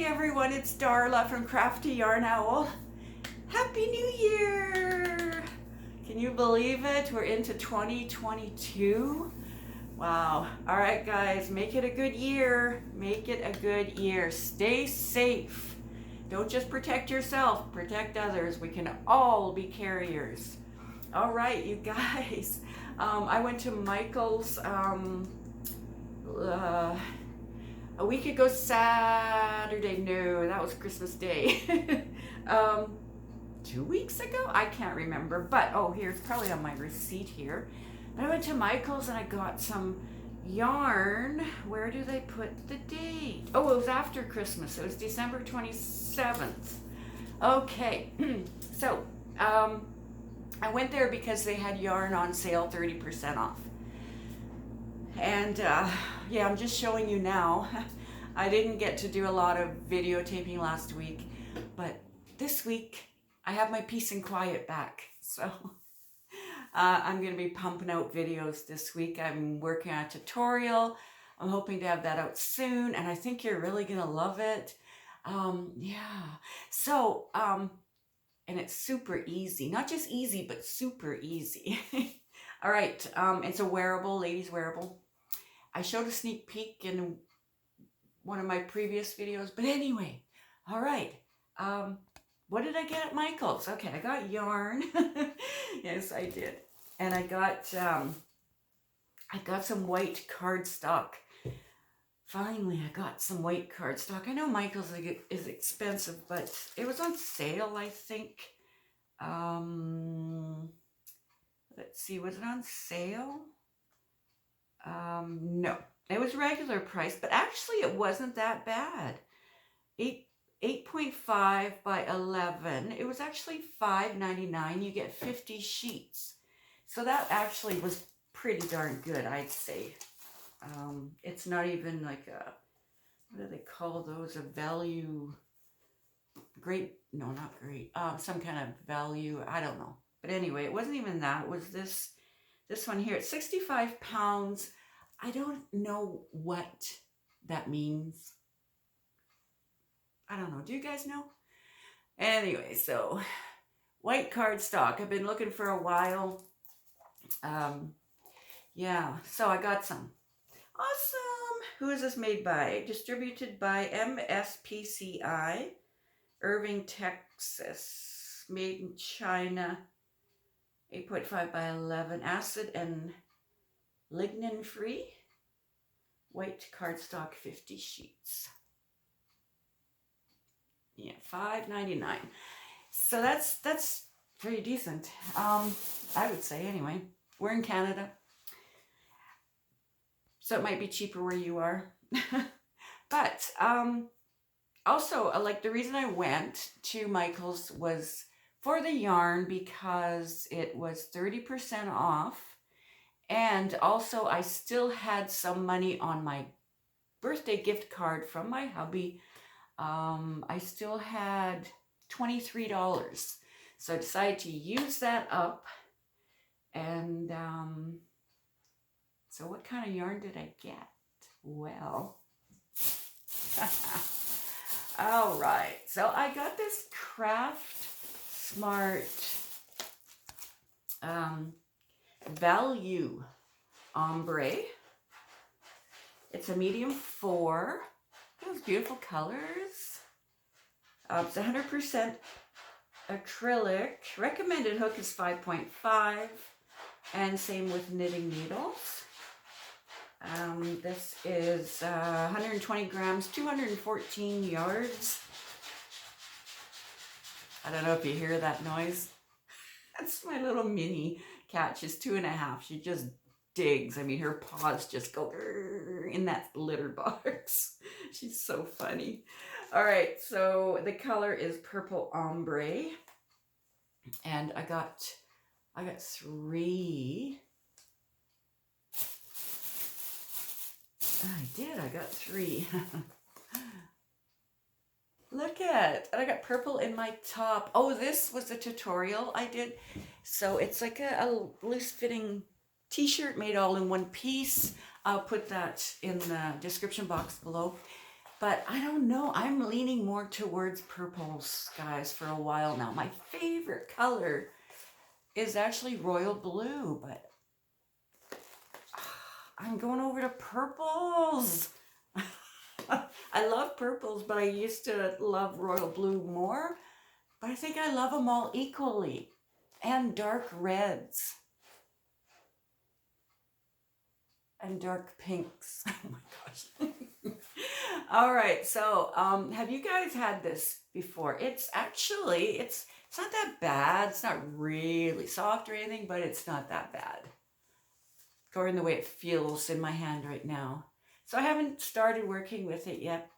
everyone, it's Darla from Crafty Yarn Owl. Happy New Year! Can you believe it? We're into 2022. Wow. All right, guys, make it a good year. Make it a good year. Stay safe. Don't just protect yourself, protect others. We can all be carriers. All right, you guys. I went to Michael's a week ago Saturday. No, that was Christmas Day. 2 weeks ago? I can't remember. But, oh, here's probably on my receipt here. But I went to Michael's and I got some yarn. Where do they put the date? Oh, it was after Christmas. It was December 27th. Okay. So, I went there because they had yarn on sale 30% off. And yeah, I'm just showing you now. I didn't get to do a lot of videotaping last week, but this week I have my peace and quiet back. So I'm going to be pumping out videos this week. I'm working on a tutorial. I'm hoping to have that out soon, and I think you're really going to love it. Yeah. So, and it's super easy. Not just easy, but super easy. All right. It's a wearable, ladies wearable. I showed a sneak peek in one of my previous videos, but anyway, all right. What did I get at Michael's? Okay, I got yarn. Yes, I did. And I got some white cardstock. Finally, I got some white cardstock. I know Michael's is expensive, but it was on sale, I think. Let's see, was it on sale? No, it was regular price, but actually it wasn't that bad. 8.5 by 11. It was actually $5.99. You get 50 sheets. So that actually was pretty darn good, I'd say. It's not even like a, what do they call those? A value, great, no, not great. Some kind of value, I don't know. But anyway, it wasn't even that. It was this one here. It's 65 pounds. I don't know what that means. I don't know. Do you guys know? Anyway, so white cardstock. I've been looking for a while. Yeah, so I got some. Awesome. Who is this made by? Distributed by MSPCI, Irving, Texas. Made in China. 8.5 by 11. Acid and lignin free. White cardstock, 50 sheets. Yeah, $5.99. So that's pretty decent. I would say anyway. We're in Canada, so it might be cheaper where you are. But also, like, the reason I went to Michael's was for the yarn because it was 30% off, and also I still had some money on my birthday gift card from my hubby. I still had $23, so I decided to use that up. And so what kind of yarn did I get? Well, all right, so I got this Craft Smart Value Ombre. It's a medium 4. Those beautiful colors. It's 100% acrylic. Recommended hook is 5.5, and same with knitting needles. This is 120 grams, 214 yards. I don't know if you hear that noise. That's my little mini cat. She's 2.5. She just digs. I mean, her paws just go in that litter box. She's so funny. All right, so the color is purple ombre, and I got 3. I got 3. Look at, and I got purple in my top. Oh, this was a tutorial I did. So it's like a loose fitting t-shirt made all in one piece. I'll put that in the description box below. But I don't know. I'm leaning more towards purples, guys, for a while now. My favorite color is actually royal blue, but I'm going over to purples. I love purples, but I used to love royal blue more. But I think I love them all equally. And dark reds. And dark pinks. Oh my gosh. All right, so have you guys had this before? It's actually, it's not that bad. It's not really soft or anything, but it's not that bad. According to the way it feels in my hand right now. So I haven't started working with it yet.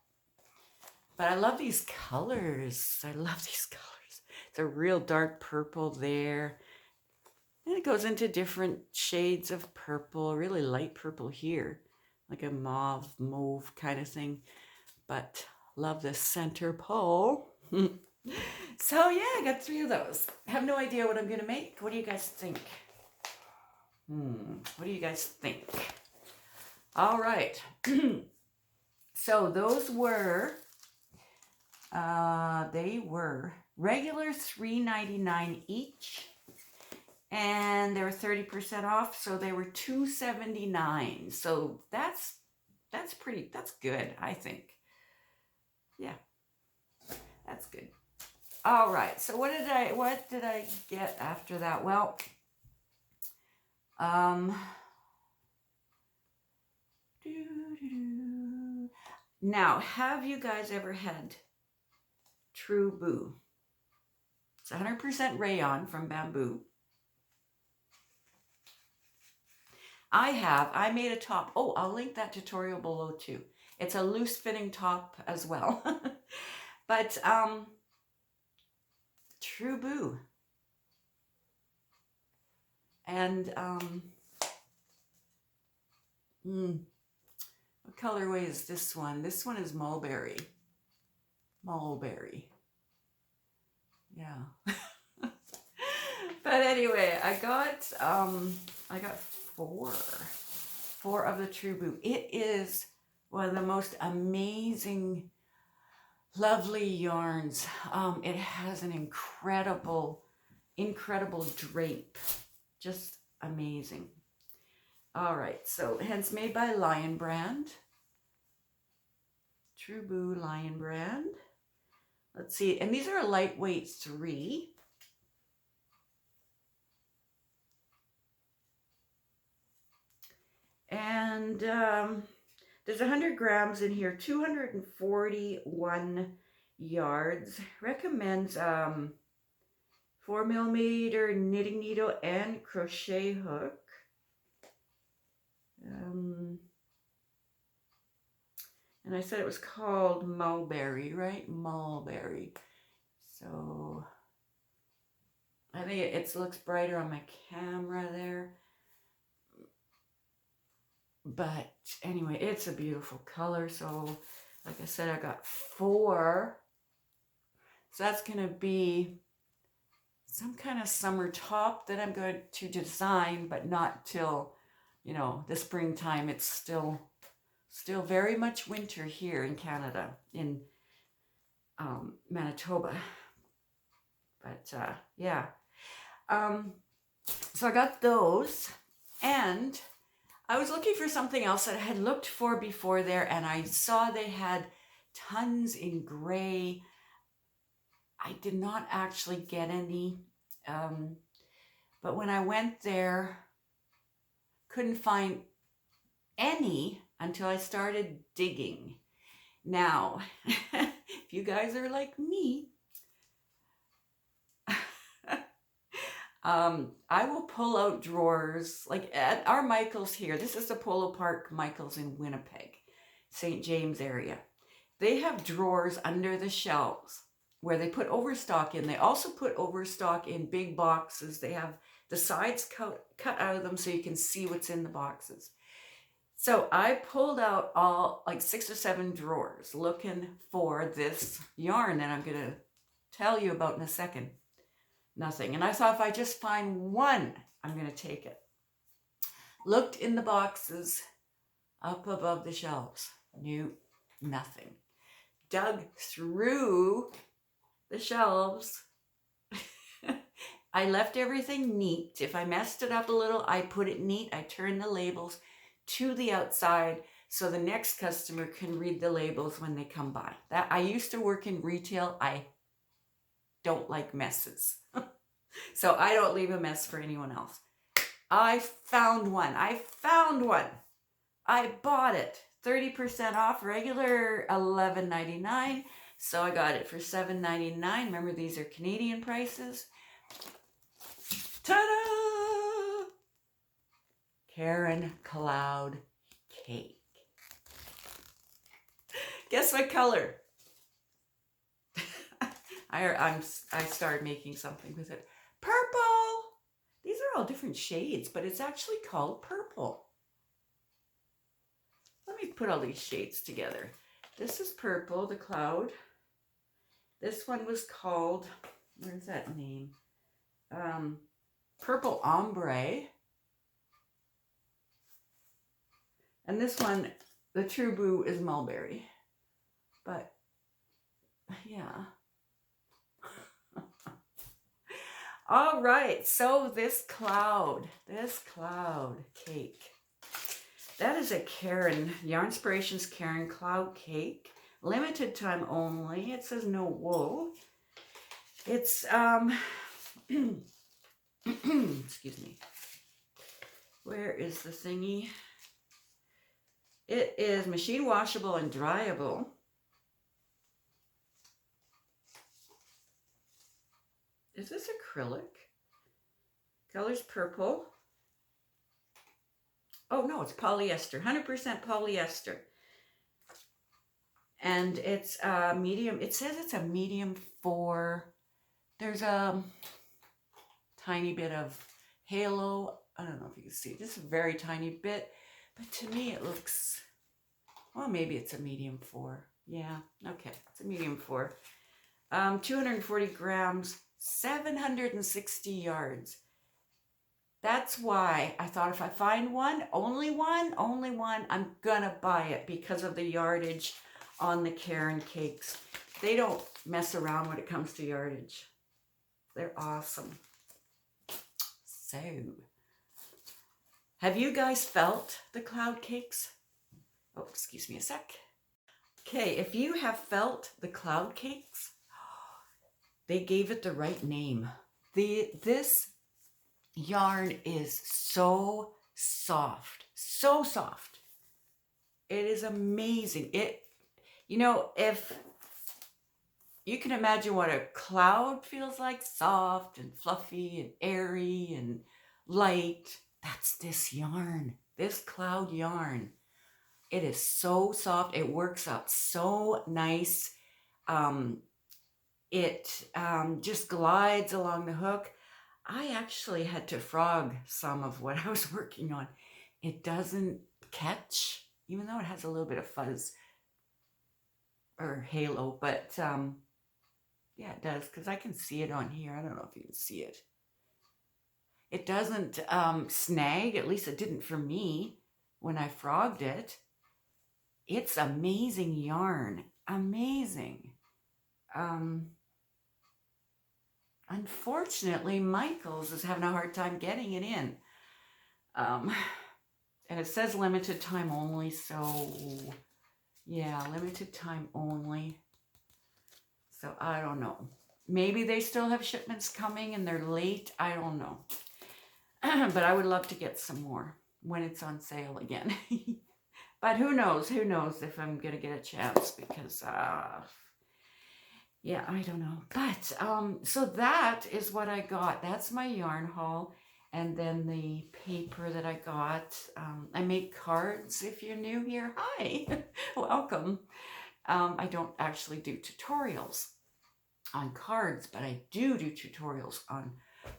But I love these colors. I love these colors. It's a real dark purple there. And it goes into different shades of purple, really light purple here, like a mauve kind of thing. But love the center pole. So yeah, I got 3 of those. I have no idea what I'm going to make. What do you guys think? What do you guys think? All right. So those were, they were regular $3.99 each. And they were 30% off, so they were $2.79. So that's good, I think. Yeah, that's good. All right, so what did I get after that? Well, now, have you guys ever had Truboo? It's 100% rayon from bamboo. I have. I made a top. Oh, I'll link that tutorial below too. It's a loose fitting top as well. But Truboo. And what colorway is this one? This one is mulberry. Mulberry. Yeah. But anyway, I got 4 of the Truboo. It is one of the most amazing, lovely yarns. It has an incredible drape. Just amazing. All right, so hence made by Lion Brand. Truboo Lion Brand. Let's see, and these are a lightweight 3. And there's 100 grams in here, 241 yards. Recommends 4mm knitting needle and crochet hook. And I said it was called mulberry, right? Mulberry. So I think it looks brighter on my camera there. But anyway, it's a beautiful color. So like I said, I got 4. So that's going to be some kind of summer top that I'm going to design, but not till, you know, the springtime. It's still very much winter here in Canada, in Manitoba. But yeah. So I got those, and I was looking for something else that I had looked for before there, and I saw they had tons in gray. I did not actually get any, but when I went there, couldn't find any until I started digging. Now, if you guys are like me, I will pull out drawers, like at our Michael's here. This is the Polo Park Michael's in Winnipeg, St. James area. They have drawers under the shelves where they put overstock in. They also put overstock in big boxes. They have the sides cut out of them so you can see what's in the boxes. So I pulled out all like 6 or 7 drawers looking for this yarn that I'm going to tell you about in a second. Nothing. And I thought if I just find one, I'm going to take it. Looked in the boxes up above the shelves. Nope, nothing. dug through the shelves. I left everything neat. If I messed it up a little, I put it neat. I turned the labels to the outside so the next customer can read the labels when they come by. That I used to work in retail. I don't like messes. So I don't leave a mess for anyone else. I found one. I bought it. 30% off, regular $11.99. So I got it for $7.99. Remember, these are Canadian prices. Ta-da! Caron Cloud Cake. Guess what color? I started making something with it. Purple! These are all different shades, but it's actually called purple. Let me put all these shades together. This is purple, the cloud. This one was called, where's that name? Purple Ombre. And this one, the Truboo, is mulberry. But, yeah. All right, so this cloud cake. That is a Caron, Yarnspirations Caron Cloud Cake. Limited time only. It says no wool. It's, excuse me. Where is the thingy? It is machine washable and dryable. Is this acrylic? Color's purple. Oh no, it's polyester, 100% polyester. And it's medium, it says it's a medium 4. There's a tiny bit of halo. I don't know if you can see, just a very tiny bit. But to me it looks, well, maybe it's a medium 4. Yeah, okay, it's a medium 4. 240 grams, 760 yards. That's why I thought if I find one, only one, I'm gonna buy it because of the yardage on the Caron cakes. They don't mess around when it comes to yardage. They're awesome. So, have you guys felt the cloud cakes? Oh, excuse me a sec. Okay, if you have felt the cloud cakes, they gave it the right name. This yarn is so soft, so soft. It is amazing. You know, if you can imagine what a cloud feels like, soft and fluffy and airy and light, that's this yarn, this cloud yarn. It is so soft. It works out so nice. It just glides along the hook. I actually had to frog some of what I was working on. It doesn't catch, even though it has a little bit of fuzz or halo, but yeah, it does, because I can see it on here. I don't know if you can see it. It doesn't snag, at least it didn't for me when I frogged it. It's amazing yarn, amazing. Unfortunately, Michael's is having a hard time getting it in. And it says limited time only, so yeah, limited time only. So I don't know. Maybe they still have shipments coming and they're late. I don't know. But I would love to get some more when it's on sale again. But who knows if I'm going to get a chance, because yeah, I don't know. But so that is what I got. That's my yarn haul. And then the paper that I got. I make cards if you're new here. Hi, welcome. I don't actually do tutorials on cards, but I do tutorials on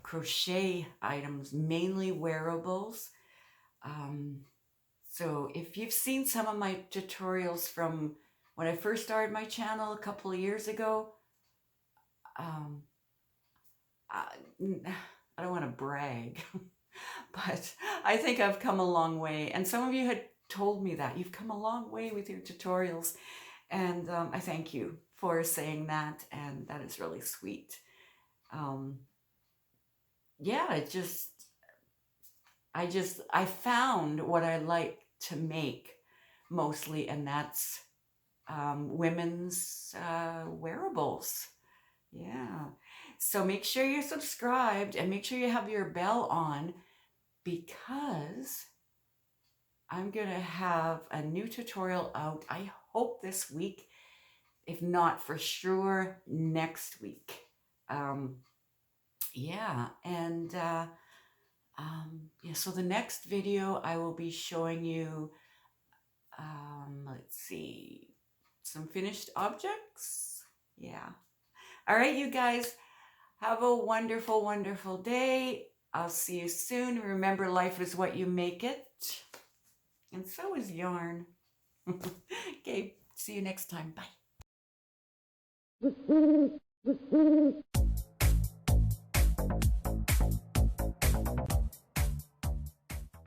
crochet items, mainly wearables. So if you've seen some of my tutorials from when I first started my channel a couple of years ago, I don't want to brag, but I think I've come a long way. And some of you had told me that you've come a long way with your tutorials. And I thank you for saying that, and that is really sweet. Yeah, I found what I like to make mostly, and that's women's wearables. Yeah. So make sure you're subscribed and make sure you have your bell on, because I'm going to have a new tutorial out, I hope this week, if not for sure next week. Yeah, and yeah, so the next video I will be showing you, let's see, some finished objects. Yeah. All right, you guys, have a wonderful, wonderful day. I'll see you soon. Remember, life is what you make it. And so is yarn. Okay, see you next time. Bye.